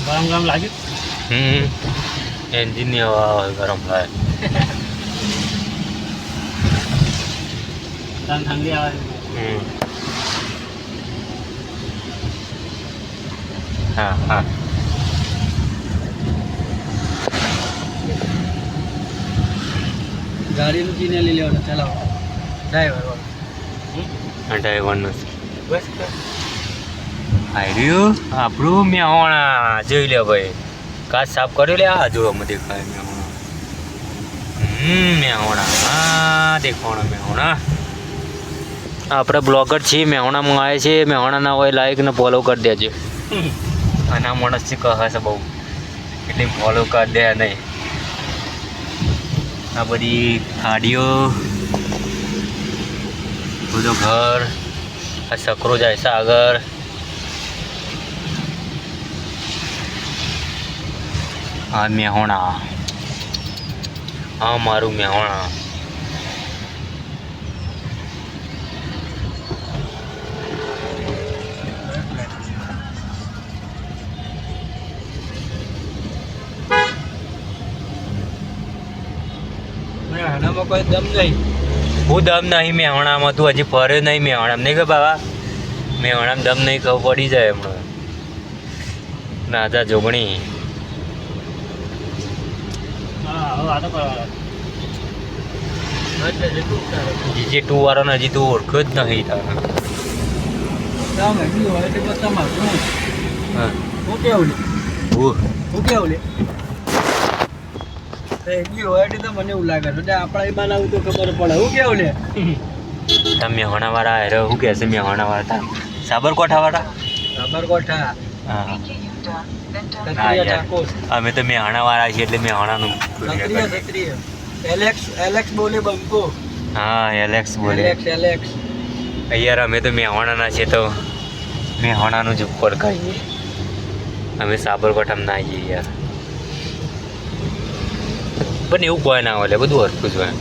ગરમ ગરમ લાગ્યું. એન્જિનની હવા ગરમ થાય. ઠંડી આવે. હા હા. ગાડીનું ચીને લઈ લેવાનું ચલાવો ડ્રાઈવર વાળું. ડ્રાઈવરનું બસ આવ્યું આપણું મેહોણા જોઈ લે ભાઈ. કાચ સાફ કર્યો લે. આ જોવામાં દેખાય મેહોણા. મેહોણા હા દેખાણો મેહોણા. આપણે બ્લોગર છીએ, મેહોણામાં આવે છે. મેહોણા ના હોય લાઈક ને ફોલો કરી દેજો. અને આ માણસ કહે છે બહુ એટલે ફોલો કરી દે નહીં. આ બધી ગાડીઓ, બધું ઘર, આ સકરો જાય છે આગળ. હા મેહોણા, હા મારું મેહોણા. આનામાં કોઈ દમ નહીં. હું દમ નહીં મેહોણામાં. તું હજી ફર્યો નહીં મેહોણામાં નહીં કે બાબા? મેહોણામાં દમ નહીં ખબર પડી જાય હમણાં. નાજા જોગણી. હા હવે વાતો કરવાનો. જીજે 2 વાળાને હજી તું ઓળખ્યો જ નહીં તારે. તમે એટલી હોય તે બસ તમારું હા હું કેવું લે હું હું કેવું લે એટલી હોય તો મને એવું લાગે છે આપણા એ બનાવું તો ખબર પડે. હું કેવું લે તમે મેહોણાવાળા હેરો શું કહે છે? મેહોણાવાળા સાબરકોઠાવાળા? સાબરકોઠા. હા હા યાર અમે તો મેહોણાવાળા છીએ એટલે મેહોણાનું. એલેક્સ બોલે બંકો. હા એલેક્સ બોલે. એલેક્સ યાર અમે તો મેહોણાના છીએ તો મેહોણાનું જ ઉપર કહીએ. અમે સાબરકોઠામાં ના આવીએ યાર. પણ એવું કોઈ ના હોય, બધું હરખું જ હોય.